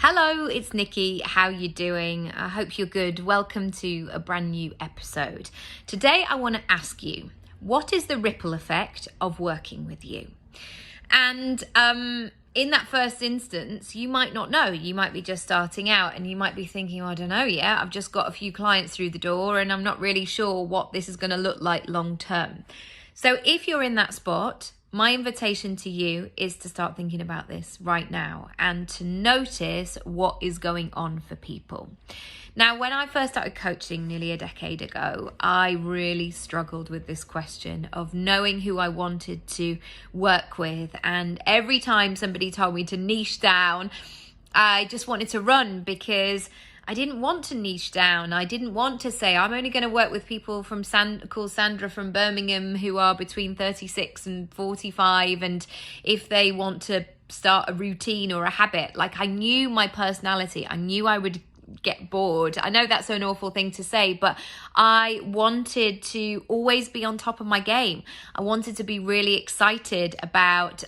Hello, it's Nikki. How you doing? I hope you're good. Welcome to a brand new episode. Today I want to ask you, what is the ripple effect of working with you? And in that first instance, you might not know. You might be just starting out and you might be thinking, I don't know yet. I've just got a few clients through the door and I'm not really sure what this is going to look like long term. So if you're in that spot, my invitation to you is to start thinking about this right now and to notice what is going on for people. Now, when I first started coaching nearly a decade ago, I really struggled with this question of knowing who I wanted to work with. And every time somebody told me to niche down, I just wanted to run because I didn't want to niche down. I didn't want to say, I'm only going to work with people called Sandra from Birmingham who are between 36 and 45. And if they want to start a routine or a habit, like I knew my personality, I knew I would get bored. I know that's an awful thing to say, but I wanted to always be on top of my game. I wanted to be really excited about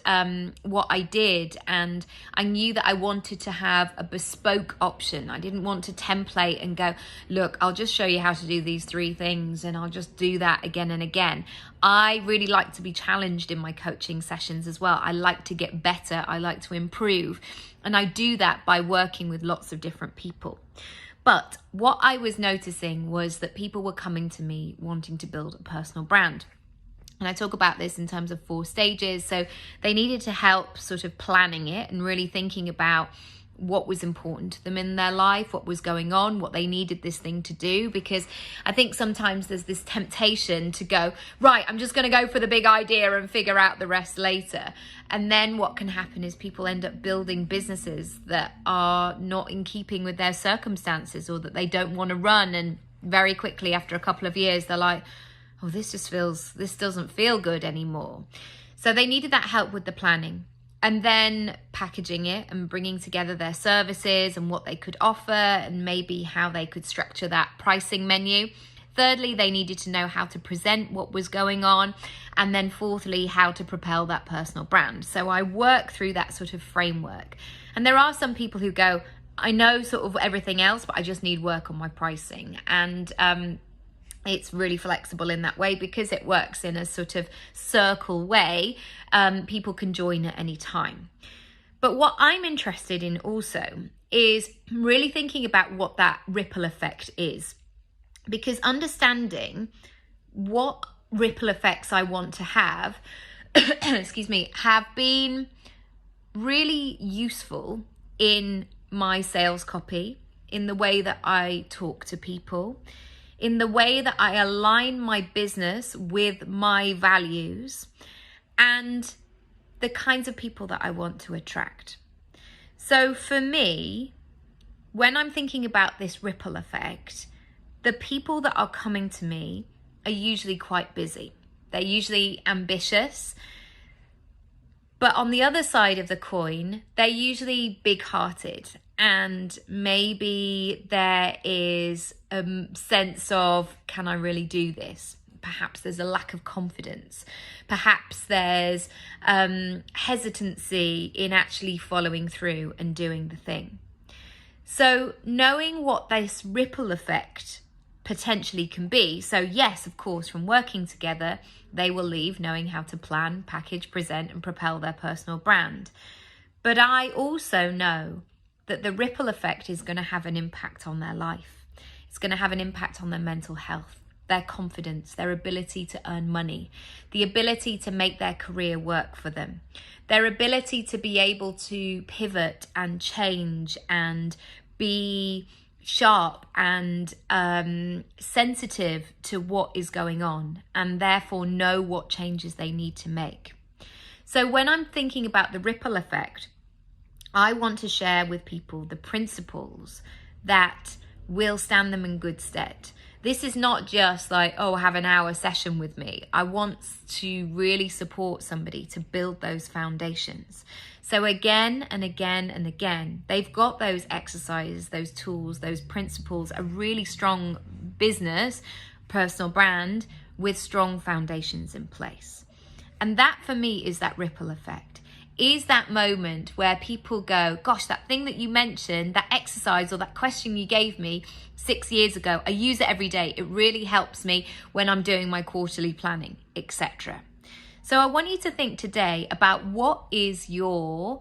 what I did, and I knew that I wanted to have a bespoke option. I didn't want to template and go, look, I'll just show you how to do these 3 things and I'll just do that again and again. I really like to be challenged in my coaching sessions as well. I like to get better. I like to improve. And I do that by working with lots of different people. But what I was noticing was that people were coming to me wanting to build a personal brand. And I talk about this in terms of 4 stages. So they needed to help sort of planning it and really thinking about what was important to them in their life, what was going on, what they needed this thing to do. Because I think sometimes there's this temptation to go, right, I'm just going to go for the big idea and figure out the rest later. And then what can happen is people end up building businesses that are not in keeping with their circumstances or that they don't want to run. And very quickly after a couple of years, they're like, oh, this doesn't feel good anymore. So they needed that help with the planning. And then packaging it and bringing together their services and what they could offer and maybe how they could structure that pricing menu. Thirdly, they needed to know how to present what was going on. And then fourthly, how to propel that personal brand. So I work through that sort of framework. And there are some people who go, I know sort of everything else, but I just need work on my pricing. And it's really flexible in that way because it works in a sort of circle way. People can join at any time. But what I'm interested in also is really thinking about what that ripple effect is, because understanding what ripple effects I want to have, have been really useful in my sales copy, in the way that I talk to people, in the way that I align my business with my values and the kinds of people that I want to attract. So for me, when I'm thinking about this ripple effect, the people that are coming to me are usually quite busy. They're usually ambitious. But on the other side of the coin, they're usually big-hearted. And maybe there is a sense of, can I really do this? Perhaps there's a lack of confidence. Perhaps there's hesitancy in actually following through and doing the thing. So knowing what this ripple effect potentially can be. So yes, of course, from working together, they will leave knowing how to plan, package, present, and propel their personal brand. But I also know that the ripple effect is going to have an impact on their life. It's going to have an impact on their mental health, their confidence, their ability to earn money, the ability to make their career work for them, their ability to be able to pivot and change and be sharp and sensitive to what is going on, and therefore know what changes they need to make. So when I'm thinking about the ripple effect, I want to share with people the principles that will stand them in good stead. This is not just like, oh, have an hour session with me. I want to really support somebody to build those foundations. So again and again and again, they've got those exercises, those tools, those principles, a really strong business, personal brand with strong foundations in place. And that for me is that ripple effect. is that moment where people go, gosh, that thing that you mentioned, that exercise or that question you gave me 6 years ago, I use it every day. It really helps me when I'm doing my quarterly planning, etc. So I want you to think today about what is your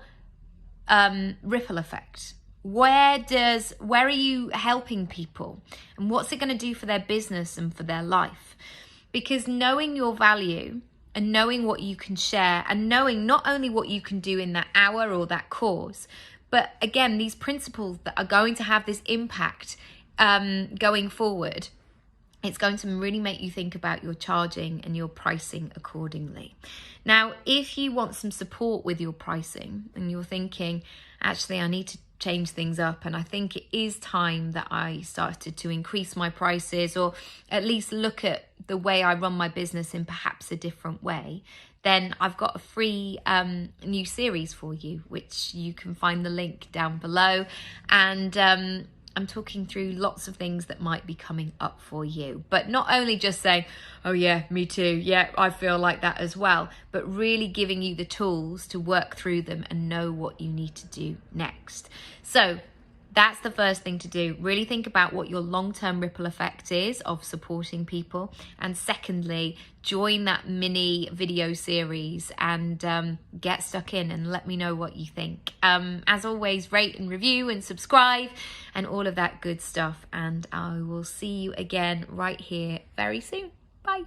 ripple effect. Where are you helping people, and what's it going to do for their business and for their life? Because knowing your value and knowing what you can share, and knowing not only what you can do in that hour or that course, but again, these principles that are going to have this impact going forward, it's going to really make you think about your charging and your pricing accordingly. Now, if you want some support with your pricing and you're thinking, actually, I need to change things up, and I think it is time that I started to increase my prices, or at least look at the way I run my business in perhaps a different way, then I've got a free new series for you, which you can find the link down below. And I'm talking through lots of things that might be coming up for you, but not only just saying, oh yeah, me too, yeah, I feel like that as well, but really giving you the tools to work through them and know what you need to do next. So that's the first thing to do. Really think about what your long-term ripple effect is of supporting people. And secondly, join that mini video series and get stuck in and let me know what you think. As always, rate and review and subscribe and all of that good stuff. And I will see you again right here very soon. Bye.